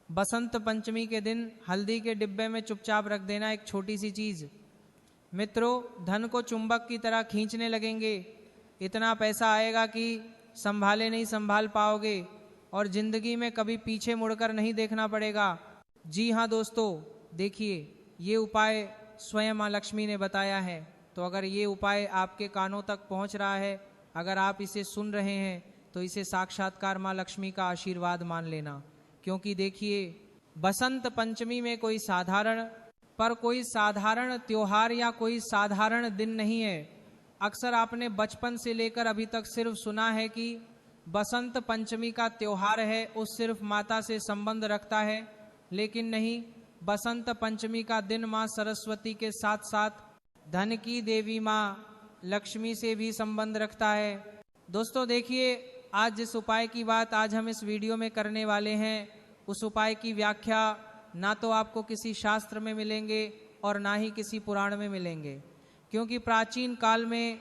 बसंत पंचमी के दिन हल्दी के डिब्बे में चुपचाप रख देना एक छोटी सी चीज। मित्रों, धन को चुंबक की तरह खींचने लगेंगे। इतना पैसा आएगा कि संभाले नहीं संभाल पाओगे और जिंदगी में कभी पीछे मुड़कर नहीं देखना पड़ेगा। जी हाँ दोस्तों, देखिए ये उपाय स्वयं माँ लक्ष्मी ने बताया है। तो अगर ये उपाय आपके कानों तक पहुंच रहा है, अगर आप इसे सुन रहे हैं, तो इसे साक्षात्कार माँ लक्ष्मी का आशीर्वाद मान लेना। क्योंकि देखिए, बसंत पंचमी में कोई साधारण त्योहार या कोई साधारण दिन नहीं है। अक्सर आपने बचपन से लेकर अभी तक सिर्फ सुना है कि बसंत पंचमी का त्योहार है, उस सिर्फ माता से संबंध रखता है। लेकिन नहीं, बसंत पंचमी का दिन माँ सरस्वती के साथ साथ धन की देवी माँ लक्ष्मी से भी संबंध रखता है। दोस्तों देखिए, आज जिस उपाय की बात आज हम इस वीडियो में करने वाले हैं, उस उपाय की व्याख्या ना तो आपको किसी शास्त्र में मिलेंगे और ना ही किसी पुराण में मिलेंगे। क्योंकि प्राचीन काल में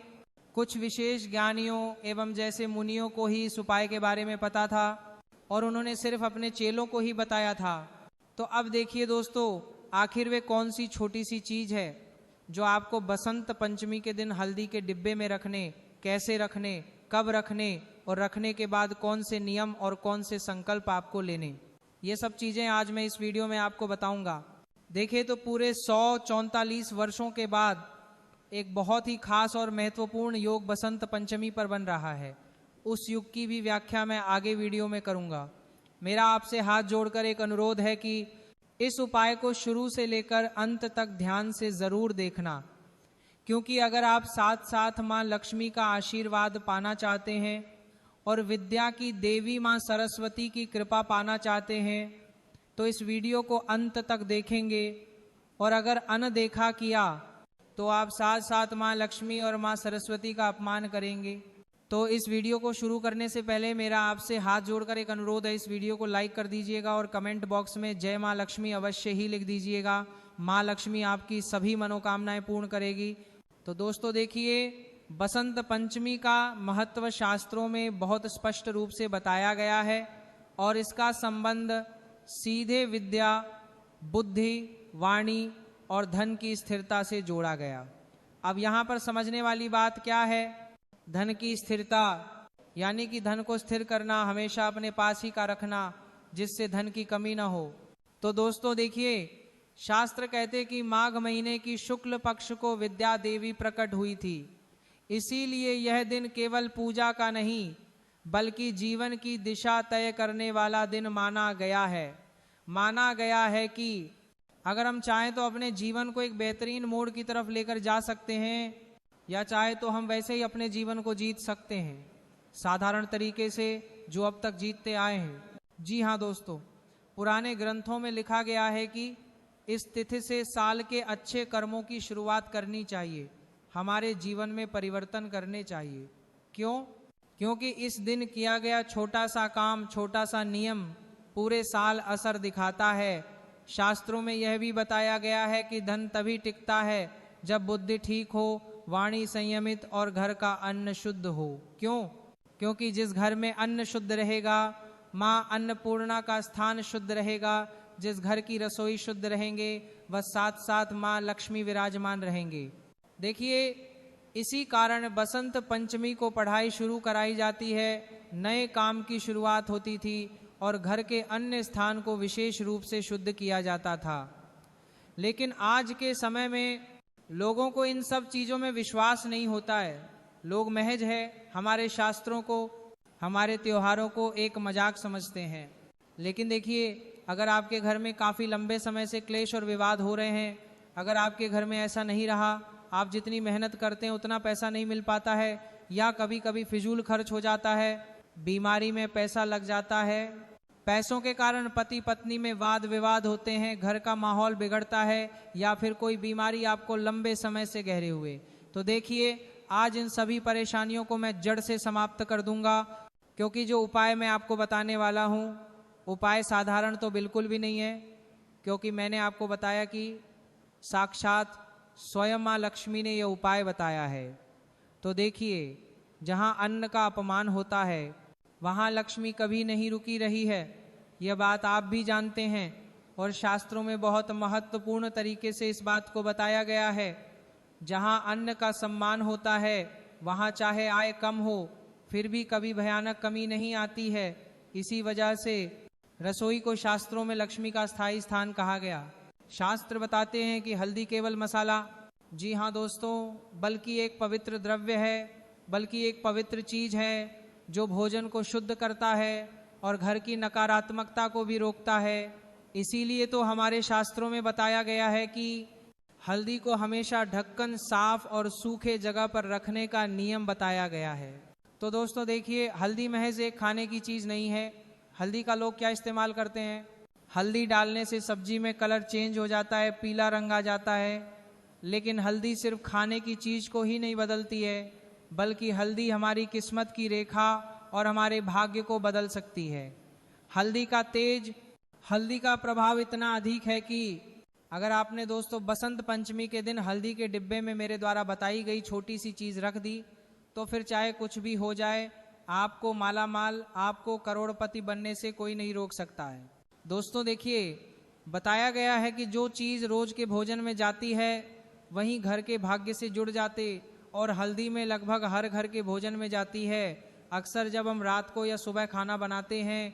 कुछ विशेष ज्ञानियों एवं जैसे मुनियों को ही इस उपाय के बारे में पता था और उन्होंने सिर्फ अपने चेलों को ही बताया था। तो अब देखिए दोस्तों, आखिर वे कौन सी छोटी सी चीज है जो आपको बसंत पंचमी के दिन हल्दी के डिब्बे में रखने, कैसे रखने, कब रखने और रखने के बाद कौन से नियम और कौन से संकल्प आपको लेने, ये सब चीजें आज मैं इस वीडियो में आपको बताऊंगा। देखिए, तो पूरे 144 वर्षों के बाद एक बहुत ही खास और महत्वपूर्ण योग बसंत पंचमी पर बन रहा है। उस युग की भी व्याख्या मैं आगे वीडियो में करूंगा। मेरा आपसे हाथ जोड़कर एक अनुरोध है कि इस उपाय को शुरू से लेकर अंत तक ध्यान से जरूर देखना। क्योंकि अगर आप साथ साथ माँ लक्ष्मी का आशीर्वाद पाना चाहते हैं और विद्या की देवी माँ सरस्वती की कृपा पाना चाहते हैं, तो इस वीडियो को अंत तक देखेंगे। और अगर अनदेखा किया तो आप साथ साथ माँ लक्ष्मी और माँ सरस्वती का अपमान करेंगे। तो इस वीडियो को शुरू करने से पहले मेरा आपसे हाथ जोड़कर एक अनुरोध है, इस वीडियो को लाइक कर दीजिएगा और कमेंट बॉक्स में जय माँ लक्ष्मी अवश्य ही लिख दीजिएगा। माँ लक्ष्मी आपकी सभी मनोकामनाएं पूर्ण करेगी। तो दोस्तों देखिए, बसंत पंचमी का महत्व शास्त्रों में बहुत स्पष्ट रूप से बताया गया है और इसका संबंध सीधे विद्या, बुद्धि, वाणी और धन की स्थिरता से जोड़ा गया। अब यहाँ पर समझने वाली बात क्या है? धन की स्थिरता यानी कि धन को स्थिर करना, हमेशा अपने पास ही का रखना, जिससे धन की कमी ना हो। तो दोस्तों देखिए, शास्त्र कहते कि माघ महीने की शुक्ल पक्ष को विद्या देवी प्रकट हुई थी। इसीलिए यह दिन केवल पूजा का नहीं बल्कि जीवन की दिशा तय करने वाला दिन माना गया है। माना गया है कि अगर हम चाहें तो अपने जीवन को एक बेहतरीन मोड़ की तरफ लेकर जा सकते हैं, या चाहे तो हम वैसे ही अपने जीवन को जीत सकते हैं साधारण तरीके से जो अब तक जीतते आए हैं। जी हाँ दोस्तों, पुराने ग्रंथों में लिखा गया है कि इस तिथि से साल के अच्छे कर्मों की शुरुआत करनी चाहिए, हमारे जीवन में परिवर्तन करने चाहिए। क्यों? क्योंकि इस दिन किया गया छोटा सा काम, छोटा सा नियम पूरे साल असर दिखाता है। शास्त्रों में यह भी बताया गया है कि धन तभी टिकता है जब बुद्धि ठीक हो, वाणी संयमित और घर का अन्न शुद्ध हो। क्यों? क्योंकि जिस घर में अन्न शुद्ध रहेगा, माँ अन्नपूर्णा का स्थान शुद्ध रहेगा, जिस घर की रसोई शुद्ध रहेंगे, वह साथ साथ माँ लक्ष्मी विराजमान रहेंगे। देखिए, इसी कारण बसंत पंचमी को पढ़ाई शुरू कराई जाती है, नए काम की शुरुआत होती थी और घर के अन्य स्थान को विशेष रूप से शुद्ध किया जाता था। लेकिन आज के समय में लोगों को इन सब चीजों में विश्वास नहीं होता है। लोग महज है हमारे शास्त्रों को, हमारे त्योहारों को एक मजाक समझते हैं। लेकिन देखिए, अगर आपके घर में काफी लंबे समय से क्लेश और विवाद हो रहे हैं, अगर आपके घर में ऐसा नहीं रहा, आप जितनी मेहनत करते हैं उतना पैसा नहीं मिल पाता है, या कभी कभी फिजूल खर्च हो जाता है, बीमारी में पैसा लग जाता है, पैसों के कारण पति पत्नी में वाद विवाद होते हैं, घर का माहौल बिगड़ता है, या फिर कोई बीमारी आपको लंबे समय से गहरे हुए, तो देखिए आज इन सभी परेशानियों को मैं जड़ से समाप्त कर दूंगा। क्योंकि जो उपाय मैं आपको बताने वाला हूँ, उपाय साधारण तो बिल्कुल भी नहीं है। क्योंकि मैंने आपको बताया कि साक्षात स्वयं माँ लक्ष्मी ने यह उपाय बताया है। तो देखिए, जहाँ अन्न का अपमान होता है वहाँ लक्ष्मी कभी नहीं रुकी रही है। यह बात आप भी जानते हैं और शास्त्रों में बहुत महत्वपूर्ण तरीके से इस बात को बताया गया है। जहाँ अन्न का सम्मान होता है वहाँ चाहे आय कम हो फिर भी कभी भयानक कमी नहीं आती है। इसी वजह से रसोई को शास्त्रों में लक्ष्मी का स्थायी स्थान कहा गया। शास्त्र बताते हैं कि हल्दी केवल मसाला, जी हाँ दोस्तों, बल्कि एक पवित्र द्रव्य है, बल्कि एक पवित्र चीज है जो भोजन को शुद्ध करता है और घर की नकारात्मकता को भी रोकता है। इसीलिए तो हमारे शास्त्रों में बताया गया है कि हल्दी को हमेशा ढक्कन साफ और सूखे जगह पर रखने का नियम बताया गया है। तो दोस्तों देखिए, हल्दी महज एक खाने की चीज़ नहीं है। हल्दी का लोग क्या इस्तेमाल करते हैं? हल्दी डालने से सब्जी में कलर चेंज हो जाता है, पीला रंग आ जाता है। लेकिन हल्दी सिर्फ खाने की चीज़ को ही नहीं बदलती है, बल्कि हल्दी हमारी किस्मत की रेखा और हमारे भाग्य को बदल सकती है। हल्दी का प्रभाव इतना अधिक है कि अगर आपने दोस्तों बसंत पंचमी के दिन हल्दी के डिब्बे में मेरे द्वारा बताई गई छोटी सी चीज़ रख दी तो फिर चाहे कुछ भी हो जाए, आपको मालामाल, आपको करोड़पति बनने से कोई नहीं रोक सकता है। दोस्तों देखिए, बताया गया है कि जो चीज़ रोज के भोजन में जाती है वहीं घर के भाग्य से जुड़ जाते, और हल्दी में लगभग हर घर के भोजन में जाती है। अक्सर जब हम रात को या सुबह खाना बनाते हैं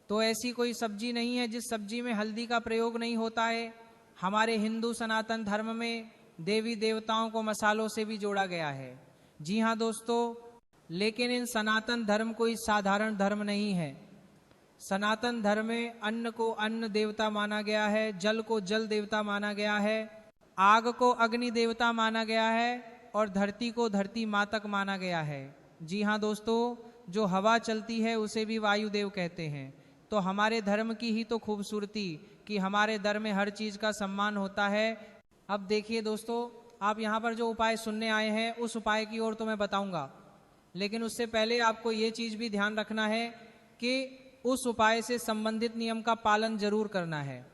तो ऐसी कोई सब्जी नहीं है जिस सब्जी में हल्दी का प्रयोग नहीं होता है। हमारे हिंदू सनातन धर्म में देवी देवताओं को मसालों से भी जोड़ा गया है। जी हाँ दोस्तों, लेकिन इन सनातन धर्म कोई साधारण धर्म नहीं है। सनातन धर्म में अन्न को अन्न देवता माना गया है, जल को जल देवता माना गया है, आग को अग्नि देवता माना गया है और धरती को धरती मातक माना गया है। जी हाँ दोस्तों, जो हवा चलती है उसे भी वायुदेव कहते हैं। तो हमारे धर्म की ही तो खूबसूरती कि हमारे धर्म में हर चीज़ का सम्मान होता है। अब देखिए दोस्तों, आप यहाँ पर जो उपाय सुनने आए हैं उस उपाय की ओर तो मैं बताऊंगा, लेकिन उससे पहले आपको ये चीज़ भी ध्यान रखना है कि उस उपाय से संबंधित नियम का पालन जरूर करना है।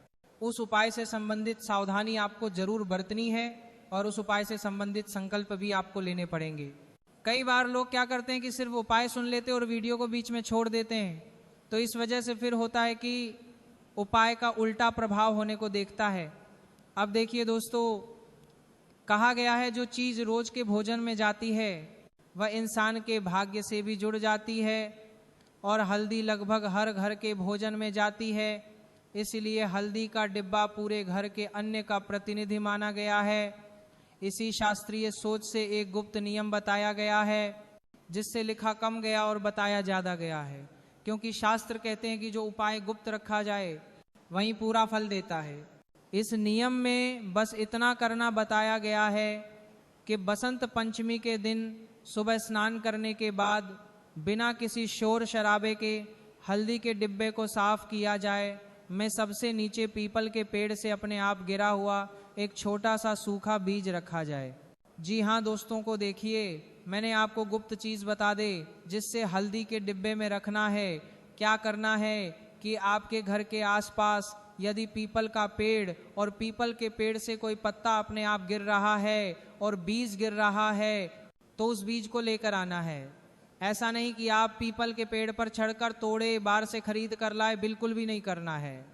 उस उपाय से संबंधित सावधानी आपको जरूर बरतनी है और उस उपाय से संबंधित संकल्प भी आपको लेने पड़ेंगे। कई बार लोग क्या करते हैं कि सिर्फ उपाय सुन लेते और वीडियो को बीच में छोड़ देते हैं, तो इस वजह से फिर होता है कि उपाय का उल्टा प्रभाव होने को देखता है। अब देखिए दोस्तों, कहा गया है जो चीज़ रोज के भोजन में जाती है वह इंसान के भाग्य से भी जुड़ जाती है, और हल्दी लगभग हर घर के भोजन में जाती है। इसलिए हल्दी का डिब्बा पूरे घर के अन्न का प्रतिनिधि माना गया है। इसी शास्त्रीय सोच से एक गुप्त नियम बताया गया है जिससे लिखा कम गया और बताया ज़्यादा गया है, क्योंकि शास्त्र कहते हैं कि जो उपाय गुप्त रखा जाए वहीं पूरा फल देता है। इस नियम में बस इतना करना बताया गया है कि बसंत पंचमी के दिन सुबह स्नान करने के बाद बिना किसी शोर शराबे के हल्दी के डिब्बे को साफ किया जाए। मैं सबसे नीचे पीपल के पेड़ से अपने आप गिरा हुआ एक छोटा सा सूखा बीज रखा जाए। जी हाँ दोस्तों को देखिए, मैंने आपको गुप्त चीज़ बता दे जिससे हल्दी के डिब्बे में रखना है। क्या करना है कि आपके घर के आसपास यदि पीपल का पेड़ और पीपल के पेड़ से कोई पत्ता अपने आप गिर रहा है और बीज गिर रहा है तो उस बीज को लेकर आना है। ऐसा नहीं कि आप पीपल के पेड़ पर चढ़कर तोड़े बाहर से खरीद कर लाए, बिल्कुल भी नहीं करना है।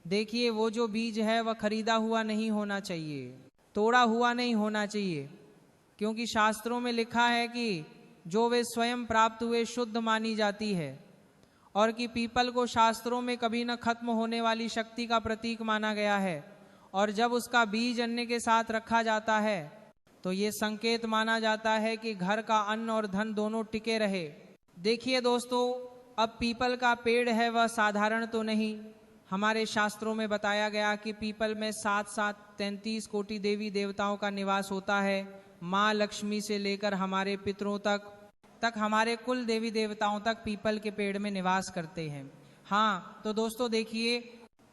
देखिए, वो जो बीज है वह खरीदा हुआ नहीं होना चाहिए, तोड़ा हुआ नहीं होना चाहिए, क्योंकि शास्त्रों में लिखा है कि जो वे स्वयं प्राप्त हुए शुद्ध मानी जाती है, और कि पीपल को शास्त्रों में कभी न खत्म होने वाली शक्ति का प्रतीक माना गया है। और जब उसका बीज अन्न के साथ रखा जाता है तो ये संकेत माना जाता है कि घर का अन्न और धन दोनों टिके रहे। देखिए दोस्तों, अब पीपल का पेड़ है वह साधारण तो नहीं। हमारे शास्त्रों में बताया गया कि पीपल में 7-7-33 कोटि देवी देवताओं का निवास होता है। माँ लक्ष्मी से लेकर हमारे पितरों तक हमारे कुल देवी देवताओं तक पीपल के पेड़ में निवास करते हैं। हाँ, तो दोस्तों देखिए,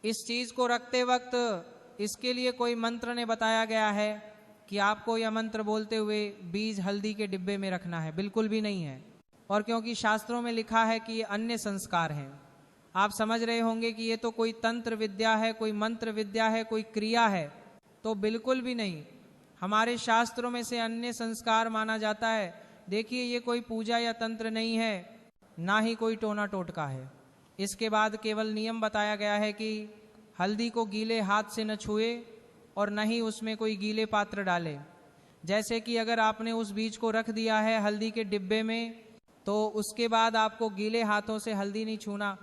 इस चीज़ को रखते वक्त इसके लिए कोई मंत्र ने बताया गया है कि आपको यह मंत्र बोलते हुए बीज हल्दी के डिब्बे में रखना है, बिल्कुल भी नहीं है। और क्योंकि शास्त्रों में लिखा है कि ये अन्य संस्कार हैं, आप समझ रहे होंगे कि ये तो कोई तंत्र विद्या है, कोई मंत्र विद्या है, कोई क्रिया है, तो बिल्कुल भी नहीं। हमारे शास्त्रों में से अन्य संस्कार माना जाता है। देखिए, ये कोई पूजा या तंत्र नहीं है, ना ही कोई टोना टोटका है। इसके बाद केवल नियम बताया गया है कि हल्दी को गीले हाथ से न छुए और न ही उसमें कोई गीले पात्र डाले। जैसे कि अगर आपने उस बीज को रख दिया है हल्दी के डिब्बे में, तो उसके बाद आपको गीले हाथों से हल्दी नहीं छूना।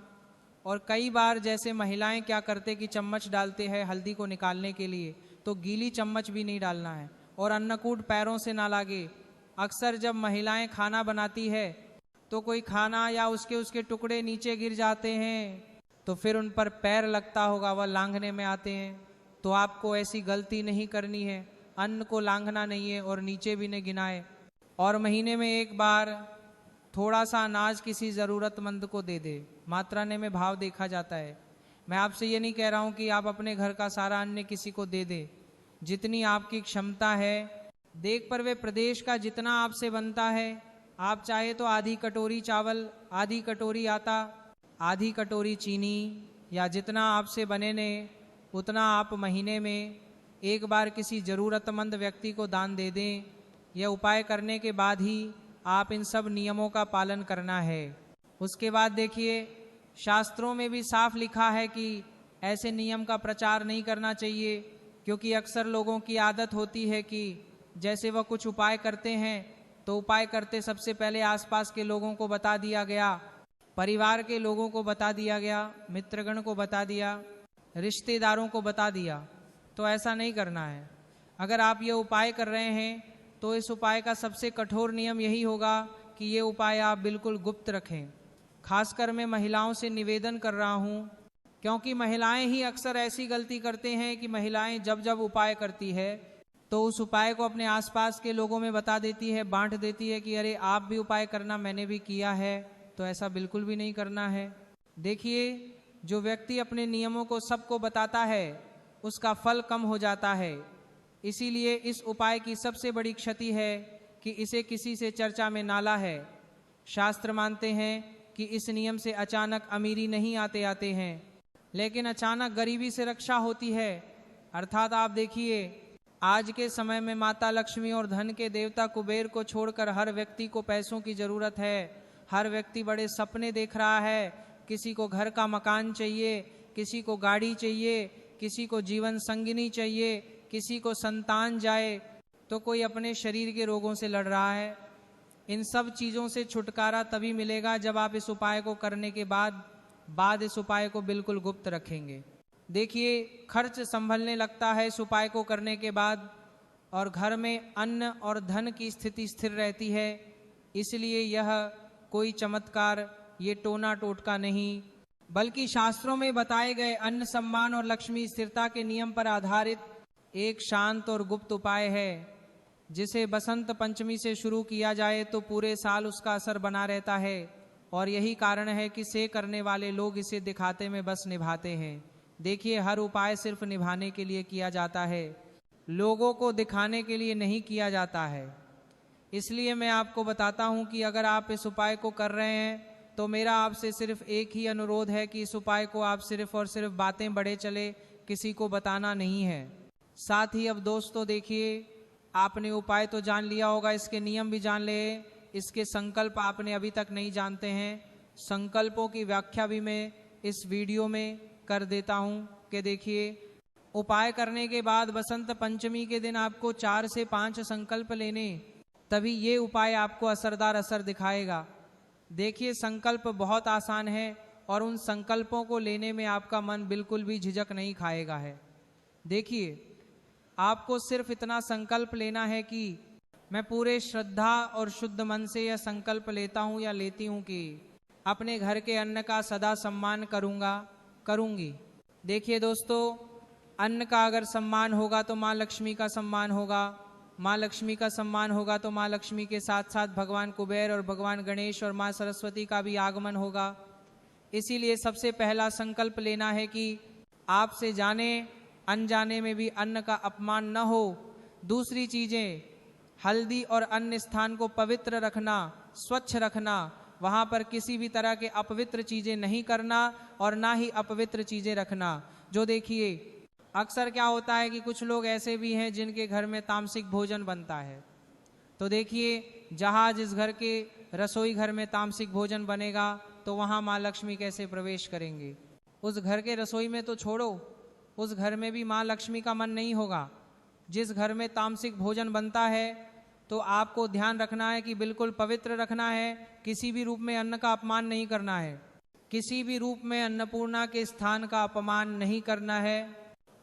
और कई बार जैसे महिलाएं क्या करते कि चम्मच डालते हैं हल्दी को निकालने के लिए, तो गीली चम्मच भी नहीं डालना है। और अन्नकूट पैरों से ना लागे। अक्सर जब महिलाएं खाना बनाती है तो कोई खाना या उसके टुकड़े नीचे गिर जाते हैं, तो फिर उन पर पैर लगता होगा, वह लांघने में आते हैं। तो आपको ऐसी गलती नहीं करनी है, अन्न को लांघना नहीं है और नीचे भी नहीं गिनाए। और महीने में एक बार थोड़ा सा अनाज किसी ज़रूरतमंद को दे दे, मात्राने में भाव देखा जाता है। मैं आपसे ये नहीं कह रहा हूँ कि आप अपने घर का सारा अन्न किसी को दे दे, जितनी आपकी क्षमता है। देख पर वे प्रदेश का जितना आपसे बनता है, आप चाहे तो आधी कटोरी चावल, आधी कटोरी आटा, आधी कटोरी चीनी, या जितना आपसे बने ने उतना आप महीने में एक बार किसी ज़रूरतमंद व्यक्ति को दान दे दें। यह उपाय करने के बाद ही आप इन सब नियमों का पालन करना है। उसके बाद देखिए, शास्त्रों में भी साफ लिखा है कि ऐसे नियम का प्रचार नहीं करना चाहिए, क्योंकि अक्सर लोगों की आदत होती है कि जैसे वह कुछ उपाय करते हैं तो उपाय करते सबसे पहले आसपास के लोगों को बता दिया गया, परिवार के लोगों को बता दिया गया, मित्रगण को बता दिया, रिश्तेदारों को बता दिया। तो ऐसा नहीं करना है। अगर आप ये उपाय कर रहे हैं तो इस उपाय का सबसे कठोर नियम यही होगा कि ये उपाय आप बिल्कुल गुप्त रखें। खासकर मैं महिलाओं से निवेदन कर रहा हूँ, क्योंकि महिलाएं ही अक्सर ऐसी गलती करते हैं कि महिलाएं जब जब उपाय करती है तो उस उपाय को अपने आसपास के लोगों में बता देती है, बांट देती है कि अरे आप भी उपाय करना, मैंने भी किया है। तो ऐसा बिल्कुल भी नहीं करना है। देखिए, जो व्यक्ति अपने नियमों को सबको बताता है उसका फल कम हो जाता है। इसीलिए इस उपाय की सबसे बड़ी क्षति है कि इसे किसी से चर्चा में ना ला है। शास्त्र मानते हैं कि इस नियम से अचानक अमीरी नहीं आते हैं, लेकिन अचानक गरीबी से रक्षा होती है। अर्थात आप देखिए, आज के समय में माता लक्ष्मी और धन के देवता कुबेर को छोड़कर हर व्यक्ति को पैसों की जरूरत है। हर व्यक्ति बड़े सपने देख रहा है। किसी को घर का मकान चाहिए, किसी को गाड़ी चाहिए, किसी को जीवन संगिनी चाहिए, किसी को संतान जाए, तो कोई अपने शरीर के रोगों से लड़ रहा है। इन सब चीज़ों से छुटकारा तभी मिलेगा जब आप इस उपाय को करने के बाद इस उपाय को बिल्कुल गुप्त रखेंगे। देखिए, खर्च संभलने लगता है इस उपाय को करने के बाद, और घर में अन्न और धन की स्थिति स्थिर रहती है। इसलिए यह कोई चमत्कार, ये टोना टोटका नहीं, बल्कि शास्त्रों में बताए गए अन्न सम्मान और लक्ष्मी स्थिरता के नियम पर आधारित एक शांत और गुप्त उपाय है, जिसे बसंत पंचमी से शुरू किया जाए तो पूरे साल उसका असर बना रहता है। और यही कारण है कि से करने वाले लोग इसे दिखाते में बस निभाते हैं। देखिए, हर उपाय सिर्फ निभाने के लिए किया जाता है, लोगों को दिखाने के लिए नहीं किया जाता है। इसलिए मैं आपको बताता हूं कि अगर आप इस उपाय को कर रहे हैं तो मेरा आपसे सिर्फ एक ही अनुरोध है कि इस उपाय को आप सिर्फ और सिर्फ बातें बढ़े चले, किसी को बताना नहीं है। साथ ही अब दोस्तों देखिए, आपने उपाय तो जान लिया होगा, इसके नियम भी जान ले, इसके संकल्प आपने अभी तक नहीं जानते हैं। संकल्पों की व्याख्या भी मैं इस वीडियो में कर देता हूं कि देखिए, उपाय करने के बाद बसंत पंचमी के दिन आपको 4 से 5 संकल्प लेने, तभी ये उपाय आपको असरदार असर दिखाएगा। देखिए, संकल्प बहुत आसान है और उन संकल्पों को लेने में आपका मन बिल्कुल भी झिझक नहीं खाएगा है। देखिए, आपको सिर्फ इतना संकल्प लेना है कि मैं पूरे श्रद्धा और शुद्ध मन से यह संकल्प लेता हूँ या लेती हूँ कि अपने घर के अन्न का सदा सम्मान करूँगी। देखिए दोस्तों, अन्न का अगर सम्मान होगा तो माँ लक्ष्मी का सम्मान होगा, माँ लक्ष्मी का सम्मान होगा तो माँ लक्ष्मी के साथ साथ भगवान कुबेर और भगवान गणेश और माँ सरस्वती का भी आगमन होगा। इसीलिए सबसे पहला संकल्प लेना है कि आपसे जाने अनजाने में भी अन्न का अपमान न हो। दूसरी चीजें, हल्दी और अन्य स्थान को पवित्र रखना, स्वच्छ रखना, वहां पर किसी भी तरह के अपवित्र चीजें नहीं करना और ना ही अपवित्र चीजें रखना। जो देखिए, अक्सर क्या होता है कि कुछ लोग ऐसे भी हैं जिनके घर में तामसिक भोजन बनता है। तो देखिए, जहाँ जिस घर के रसोई घर में तामसिक भोजन बनेगा तो वहाँ माँ लक्ष्मी कैसे प्रवेश करेंगे। उस घर के रसोई में तो छोड़ो, उस घर में भी माँ लक्ष्मी का मन नहीं होगा। जिस घर में तामसिक भोजन बनता है तो आपको ध्यान रखना है कि बिल्कुल पवित्र रखना है, किसी भी रूप में अन्न का अपमान नहीं करना है, किसी भी रूप में अन्नपूर्णा के स्थान का अपमान नहीं करना है।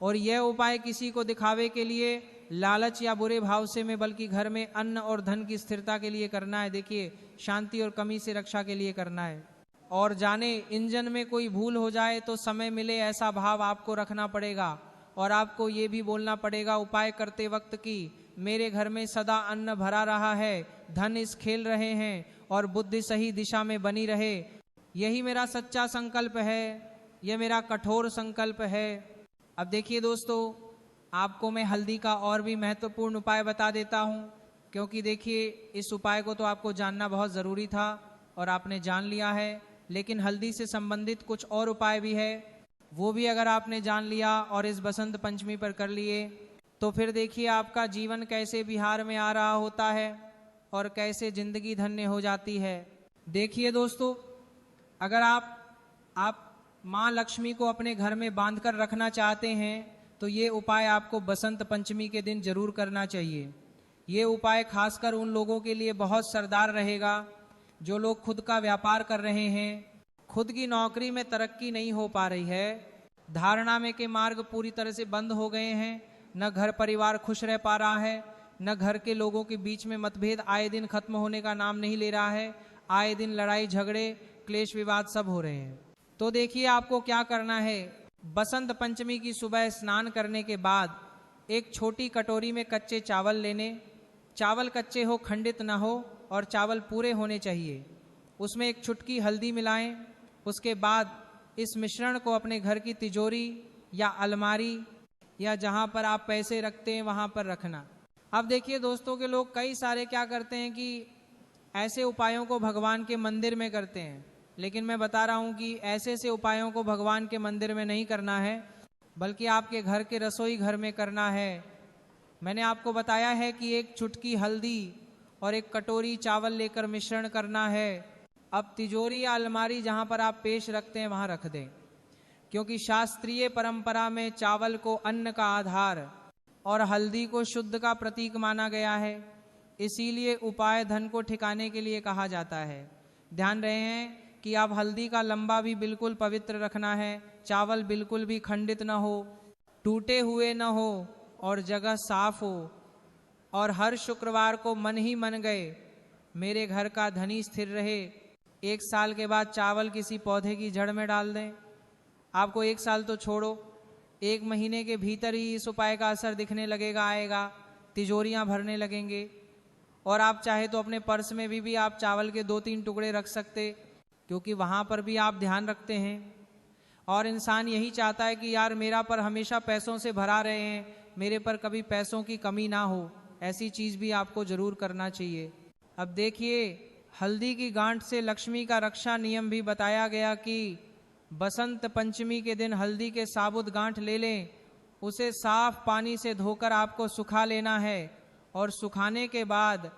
और यह उपाय किसी को दिखावे के लिए, लालच या बुरे भाव से में, बल्कि घर में अन्न और धन की स्थिरता के लिए करना है। देखिए, शांति और कमी से रक्षा के लिए करना है। और जाने इंजन में कोई भूल हो जाए तो समय मिले ऐसा भाव आपको रखना पड़ेगा। और आपको ये भी बोलना पड़ेगा उपाय करते वक्त कि मेरे घर में सदा अन्न भरा रहा है, धन इस खेल रहे हैं और बुद्धि सही दिशा में बनी रहे। यही मेरा सच्चा संकल्प है, यह मेरा कठोर संकल्प है। अब देखिए दोस्तों, आपको मैं हल्दी का और भी महत्वपूर्ण उपाय बता देता हूँ, क्योंकि देखिए इस उपाय को तो आपको जानना बहुत ज़रूरी था और आपने जान लिया है। लेकिन हल्दी से संबंधित कुछ और उपाय भी है, वो भी अगर आपने जान लिया और इस बसंत पंचमी पर कर लिए तो फिर देखिए आपका जीवन कैसे बिहार में आ रहा होता है और कैसे जिंदगी धन्य हो जाती है। देखिए दोस्तों, अगर आप माँ लक्ष्मी को अपने घर में बांध कर रखना चाहते हैं तो ये उपाय आपको बसंत पंचमी के दिन जरूर करना चाहिए। ये उपाय खासकर उन लोगों के लिए बहुत सरदार रहेगा जो लोग खुद का व्यापार कर रहे हैं, खुद की नौकरी में तरक्की नहीं हो पा रही है, धारणा में के मार्ग पूरी तरह से बंद हो गए हैं, न घर परिवार खुश रह पा रहा है, न घर के लोगों के बीच में मतभेद आए दिन खत्म होने का नाम नहीं ले रहा है, आए दिन लड़ाई झगड़े क्लेश विवाद सब हो रहे हैं। तो देखिए आपको क्या करना है, बसंत पंचमी की सुबह स्नान करने के बाद एक छोटी कटोरी में कच्चे चावल लेने, चावल कच्चे हो, खंडित ना हो और चावल पूरे होने चाहिए। उसमें एक चुटकी हल्दी मिलाएं। उसके बाद इस मिश्रण को अपने घर की तिजोरी या अलमारी या जहाँ पर आप पैसे रखते हैं वहाँ पर रखना। अब देखिए दोस्तों के लोग कई सारे क्या करते हैं कि ऐसे उपायों को भगवान के मंदिर में करते हैं, लेकिन मैं बता रहा हूँ कि ऐसे उपायों को भगवान के मंदिर में नहीं करना है, बल्कि आपके घर के रसोई घर में करना है। मैंने आपको बताया है कि एक चुटकी हल्दी और एक कटोरी चावल लेकर मिश्रण करना है। अब तिजोरी या अलमारी जहाँ पर आप पेश रखते हैं वहाँ रख दें, क्योंकि शास्त्रीय परंपरा में चावल को अन्न का आधार और हल्दी को शुद्ध का प्रतीक माना गया है। इसीलिए उपाय धन को ठिकाने के लिए कहा जाता है। ध्यान रहे हैं कि आप हल्दी का लंबा भी बिल्कुल पवित्र रखना है, चावल बिल्कुल भी खंडित न हो, टूटे हुए न हो और जगह साफ हो। और हर शुक्रवार को मन ही मन गए मेरे घर का धनी स्थिर रहे। 1 साल के बाद चावल किसी पौधे की जड़ में डाल दें। आपको 1 साल तो छोड़ो, 1 महीने के भीतर ही इस उपाय का असर दिखने लगेगा, आएगा, तिजोरियां भरने लगेंगे। और आप चाहे तो अपने पर्स में भी आप चावल के 2-3 टुकड़े रख सकते, क्योंकि वहाँ पर भी आप ध्यान रखते हैं। और इंसान यही चाहता है कि यार मेरा पर हमेशा पैसों से भरा रहे हैं, मेरे पर कभी पैसों की कमी ना हो। ऐसी चीज़ भी आपको जरूर करना चाहिए। अब देखिए, हल्दी की गांठ से लक्ष्मी का रक्षा नियम भी बताया गया कि बसंत पंचमी के दिन हल्दी के साबुत गांठ ले लें, उसे साफ पानी से धोकर आपको सुखा लेना है और सुखाने के बाद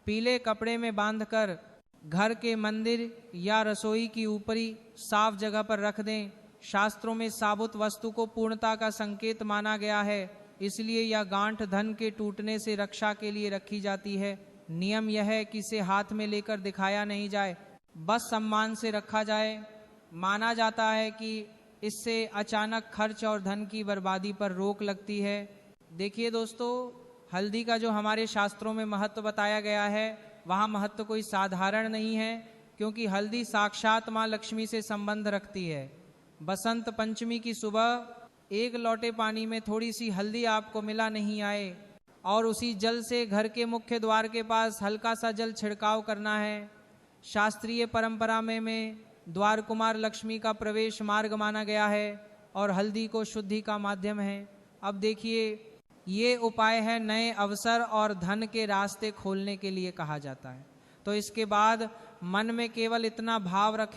पीले कपड़े में बांधकर घर के मंदिर या रसोई की ऊपरी साफ जगह पर रख दें। शास्त्रों में साबुत वस्तु को पूर्णता का संकेत माना गया है, इसलिए यह गांठ धन के टूटने से रक्षा के लिए रखी जाती है। नियम यह है कि इसे हाथ में लेकर दिखाया नहीं जाए, बस सम्मान से रखा जाए। माना जाता है कि इससे अचानक खर्च और धन की बर्बादी पर रोक लगती है। देखिए दोस्तों, हल्दी का जो हमारे शास्त्रों में महत्व बताया गया है, वहाँ महत्व कोई साधारण नहीं है, क्योंकि हल्दी साक्षात माँ लक्ष्मी से संबंध रखती है। बसंत पंचमी की सुबह 1 लोटे पानी में थोड़ी सी हल्दी आपको मिला नहीं आए और उसी जल से घर के मुख्य द्वार के पास हल्का सा जल छिड़काव करना है। शास्त्रीय परंपरा में द्वार कुमार लक्ष्मी का प्रवेश मार्ग माना गया है और हल्दी को शुद्धि का माध्यम है। अब देखिए, ये उपाय है नए अवसर और धन के रास्ते खोलने के लिए कहा जाता है। तो इसके बाद मन में केवल इतना भाव रखें